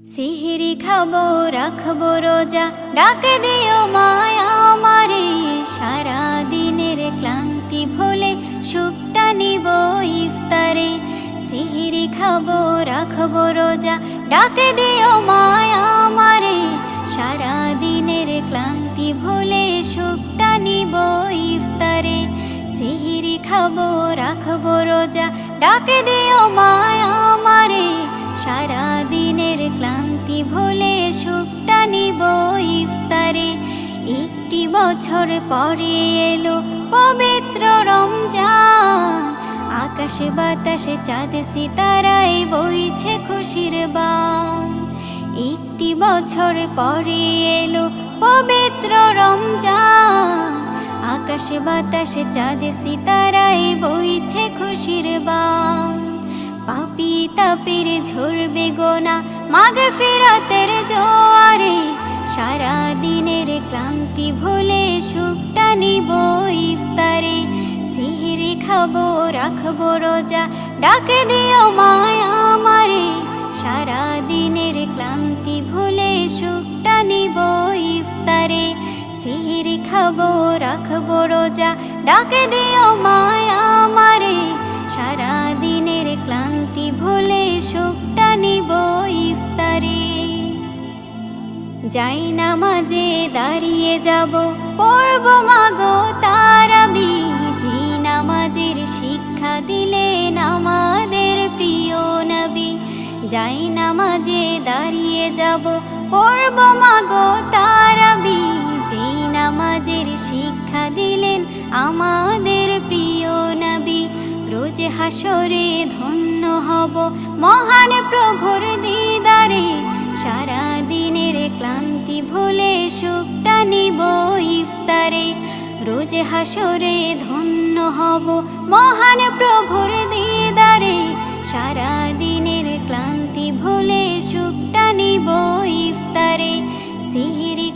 সিহরি খাবো রাখবো রোজা, ডাক দিও মায়া আমারে। সারা দিনের ক্লান্তি ভুলে সুখটা নিব ইফতারে। সিহরি খাবো রাখবো রোজা, ডাক দিও মায়া আমারে। সারা দিনের ক্লান্তি ভুলে সুখটা নিব ইফতারে। সিহরি খাবো রাখবো রোজা, ডাক দিও মায়া আমারে। সারা দিনের ক্লান্তি ভুলে সুখটা নিব ইফতারে। একটি বছর পরে এলো পবিত্র রমজান, আকাশে বাতাসে চাঁদ সিতারায় বইছে খুশির বান। একটি বছর পরে এলো পবিত্র রমজান, আকাশে বাতাসে চাঁদ সিতারায় বইছে খুশির বান। পাপী তাপের ঝরবে গোনা মাগফিরাতের জোয়ারে। সারা দিনের ক্লান্তি ভুলে সুখটা নিব ইফতারে। সিহরি খাবো রাখবো রোজা, ডাক দিও মায়া আমারে। সারা দিনের ক্লান্তি ভুলে সুখটা নিব ইফতারে। সিহরি খাবো রাখবো রোজা, ডাক দিও মায়া আমারে। সারা দিনের ক্লান্তি ভুলে সুখটা নিব ইফতারে। যাই নামাজে দাঁড়িয়ে যাব, পড়ব মাগো তারাবি। যে নামাজের শিক্ষা দিলেন আমাদের প্রিয় নবী। যাই নামাজে দাঁড়িয়ে যাব, পড়ব মাগো তারাবি। যে নামাজের শিক্ষা দিলেন আমাদের প্রিয় নবী। রোজ হাসরে ধন্য হব মহান প্রভুর দিদারে। সারা দিনের ক্লান্তি ভুলে সুখটা নিব ইফতারে। রোজ হাসরে ধন্য হব মহান প্রভুর দিদারে। সারা দিনের ক্লান্তি